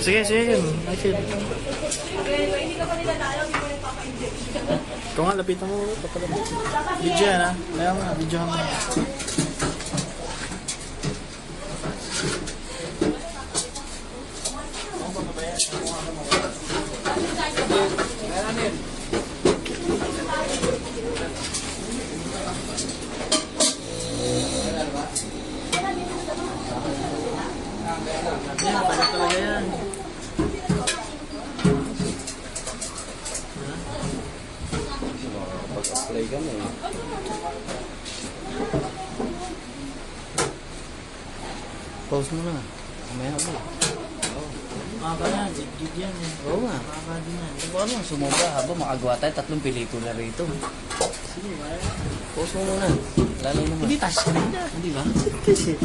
Sige, sige yun. Michael. Ikaw nga, lapitan mo. Papalapit. Video yan ha. Kaya nga, video mo. Yan, pala talaga yan. Pag-apply ka na eh. Pause mo na. Mamaya mo. Maka yan, jig yan eh. Oo nga. Maka din yan. Ano ano, sumobra habang makagawa tayo 3 pelikula rito. Sige, wala. Pause mo muna. Lalo naman. Hindi touch screen na. Hindi ba? Kasi